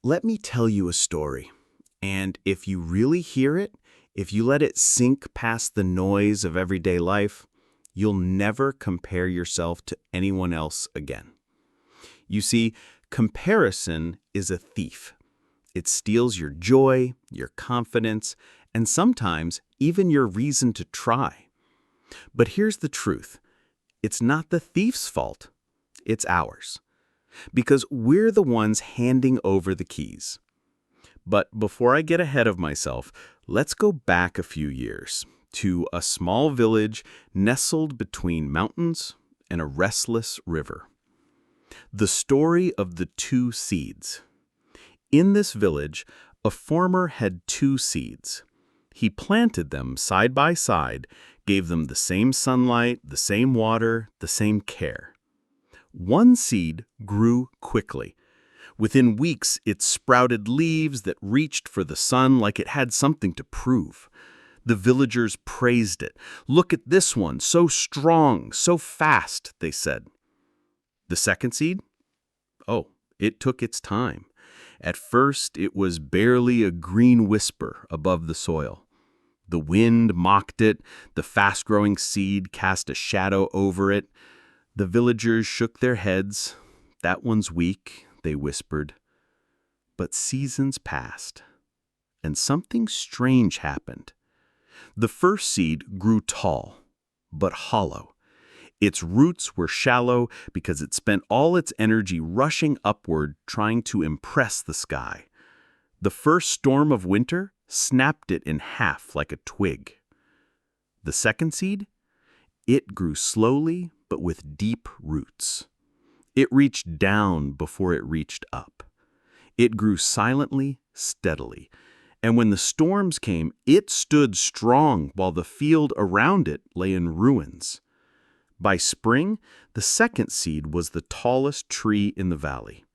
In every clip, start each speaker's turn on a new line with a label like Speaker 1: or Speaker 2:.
Speaker 1: Let me tell you a story. And if you really hear it, if you let it sink past the noise of everyday life, you'll never compare yourself to anyone else again. You see, comparison is a thief. It steals your joy, your confidence, and sometimes even your reason to try. But here's the truth. It's not the thief's fault. It's ours. Because we're the ones handing over the keys. But before I get ahead of myself, let's go back a few years to a small village nestled between mountains and a restless river. The story of the two seeds. In this village, a farmer had two seeds. He planted them side by side, gave them the same sunlight, the same water, the same care. One seed grew quickly. Within weeks, it sprouted leaves that reached for the sun like it had something to prove. The villagers praised it. "Look at this one, so strong, so fast," they said. The second seed? Oh, it took its time. At first, it was barely a green whisper above the soil. The wind mocked it, the fast-growing seed cast a shadow over it. The villagers shook their heads. "That one's weak," they whispered. But seasons passed, and something strange happened. The first seed grew tall, but hollow. Its roots were shallow because it spent all its energy rushing upward trying to impress the sky. The first storm of winter snapped it in half like a twig. The second seed? It grew slowly but with deep roots. It reached down before it reached up. It grew silently, steadily. And when the storms came, it stood strong while the field around it lay in ruins. By spring, the second seed was the tallest tree in the valley.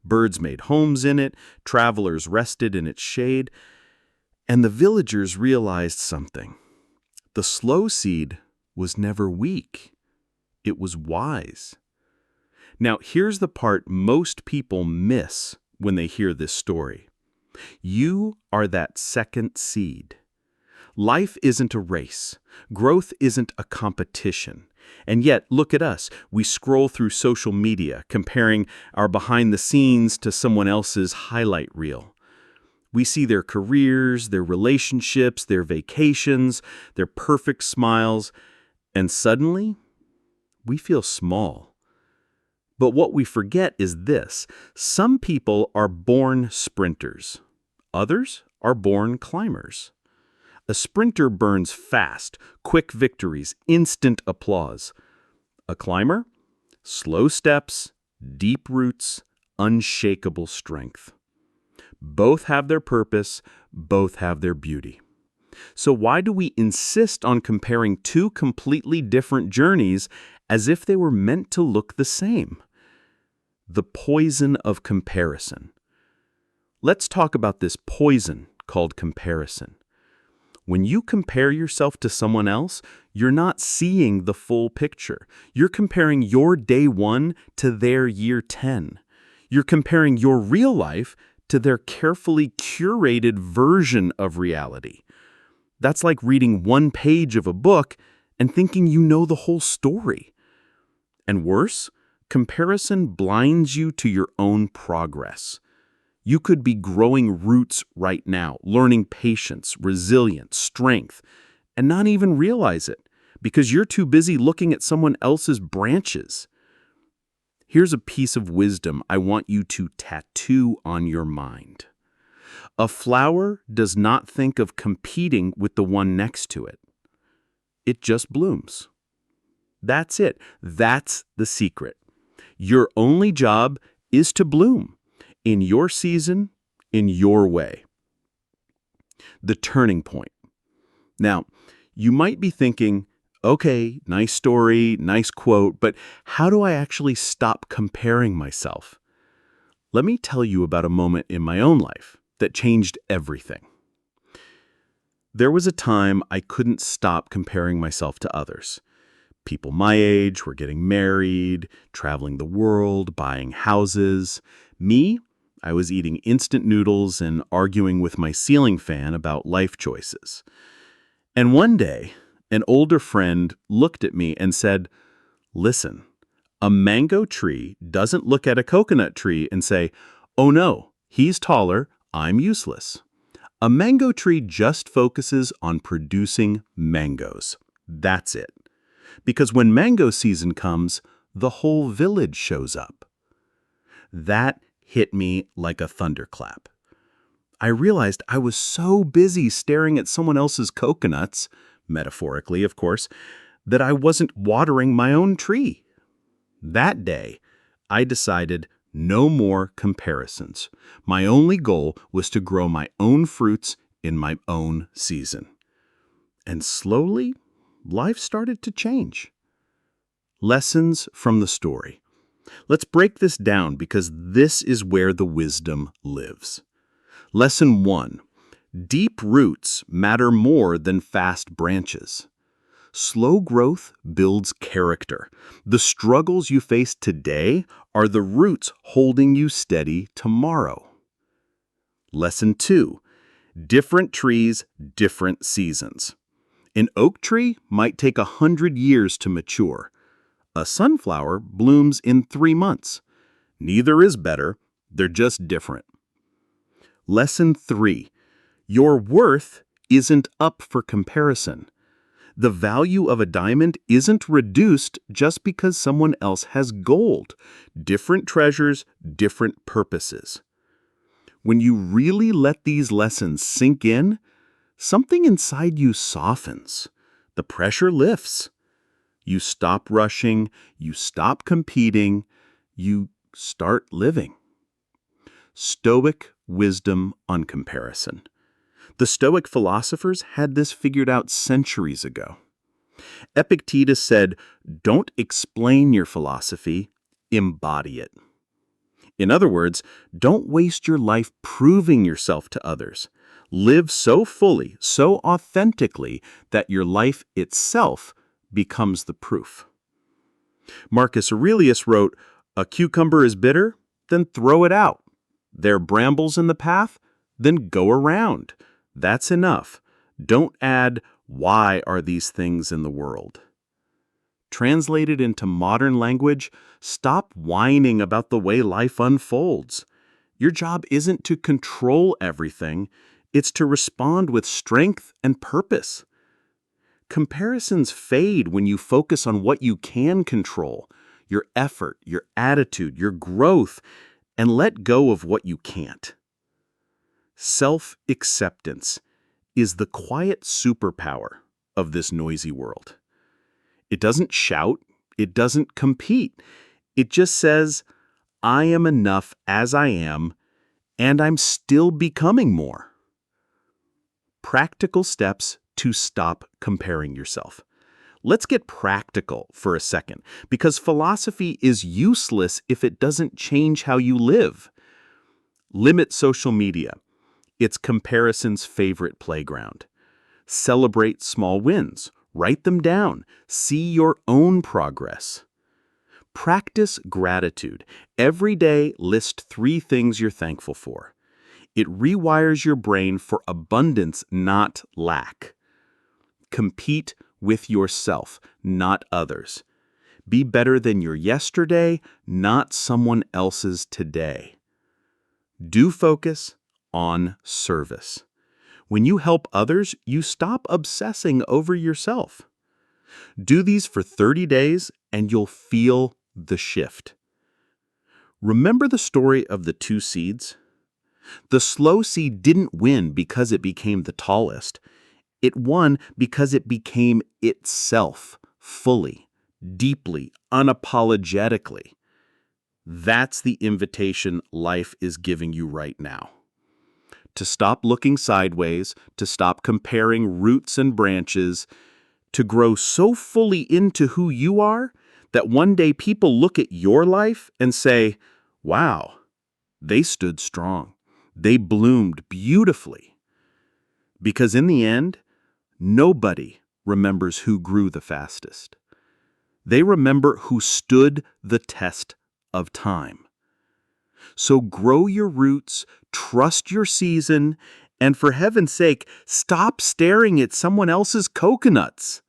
Speaker 1: Birds made homes in it, travelers rested in its shade, and the villagers realized something. The slow seed was never weak. It was wise. Now, here's the part most people miss when they hear this story. You are that second seed. Life isn't a race. Growth isn't a competition. And yet, look at us. We scroll through social media, comparing our behind the scenes to someone else's highlight reel. We see their careers, their relationships, their vacations, their perfect smiles, and suddenly, we feel small. But what we forget is this. Some people are born sprinters. Others are born climbers. A sprinter burns fast, quick victories, instant applause. A climber? Slow steps, deep roots, unshakable strength. Both have their purpose, both have their beauty. So why do we insist on comparing two completely different journeys as if they were meant to look the same? The poison of comparison. Let's talk about this poison called comparison. When you compare yourself to someone else, you're not seeing the full picture. You're comparing your day 1 to their year 10. You're comparing your real life to their carefully curated version of reality. That's like reading one page of a book and thinking you know the whole story. And worse, comparison blinds you to your own progress. You could be growing roots right now, learning patience, resilience, strength, and not even realize it because you're too busy looking at someone else's branches. Here's a piece of wisdom I want you to tattoo on your mind. A flower does not think of competing with the one next to it. It just blooms. That's it. That's the secret. Your only job is to bloom in your season, in your way. The turning point. Now, you might be thinking, okay, nice story, nice quote, but how do I actually stop comparing myself? Let me tell you about a moment in my own life that changed everything. There was a time I couldn't stop comparing myself to others. People my age were getting married, traveling the world, buying houses. Me, I was eating instant noodles and arguing with my ceiling fan about life choices. And one day, an older friend looked at me and said, "Listen, a mango tree doesn't look at a coconut tree and say, 'Oh no, he's taller, I'm useless.' A mango tree just focuses on producing mangoes. That's it. Because when mango season comes, the whole village shows up." That hit me like a thunderclap. I realized I was so busy staring at someone else's coconuts, metaphorically, of course, that I wasn't watering my own tree. That day, I decided no more comparisons. My only goal was to grow my own fruits in my own season. And slowly, life started to change. Lessons from the story. Let's break this down because this is where the wisdom lives. Lesson 1. Deep roots matter more than fast branches. Slow growth builds character. The struggles you face today are the roots holding you steady tomorrow. Lesson 2. Different trees, different seasons. An oak tree might take 100 years to mature. A sunflower blooms in 3 months. Neither is better, they're just different. Lesson 3. Your worth isn't up for comparison. The value of a diamond isn't reduced just because someone else has gold. Different treasures, different purposes. When you really let these lessons sink in, something inside you softens. The pressure lifts. You stop rushing, you stop competing, you start living. Stoic wisdom on comparison. The Stoic philosophers had this figured out centuries ago. Epictetus said, "Don't explain your philosophy, embody it." In other words, don't waste your life proving yourself to others. Live so fully, so authentically, that your life itself becomes the proof. Marcus Aurelius wrote, "A cucumber is bitter, then throw it out. There are brambles in the path, then go around. That's enough. Don't add, 'Why are these things in the world?'" Translated into modern language, stop whining about the way life unfolds. Your job isn't to control everything, it's to respond with strength and purpose. Comparisons fade when you focus on what you can control, your effort, your attitude, your growth, and let go of what you can't. Self-acceptance is the quiet superpower of this noisy world. It doesn't shout, it doesn't compete. It just says, "I am enough as I am, and I'm still becoming more." Practical steps to stop comparing yourself. Let's get practical for a second, because philosophy is useless if it doesn't change how you live. Limit social media. It's comparison's favorite playground. Celebrate small wins. Write them down. See your own progress. Practice gratitude. Every day, list 3 things you're thankful for. It rewires your brain for abundance, not lack. Compete with yourself, not others. Be better than your yesterday, not someone else's today. Do focus on service. When you help others, you stop obsessing over yourself. Do these for 30 days and you'll feel the shift. Remember the story of the 2 seeds? The slow seed didn't win because it became the tallest. It won because it became itself, fully, deeply, unapologetically. That's the invitation life is giving you right now. To stop looking sideways, to stop comparing roots and branches, to grow so fully into who you are that one day people look at your life and say, "Wow, they stood strong. They bloomed beautifully." Because in the end, nobody remembers who grew the fastest. They remember who stood the test of time. So grow your roots, trust your season, and for heaven's sake, stop staring at someone else's coconuts.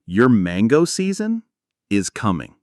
Speaker 1: Your mango season is coming.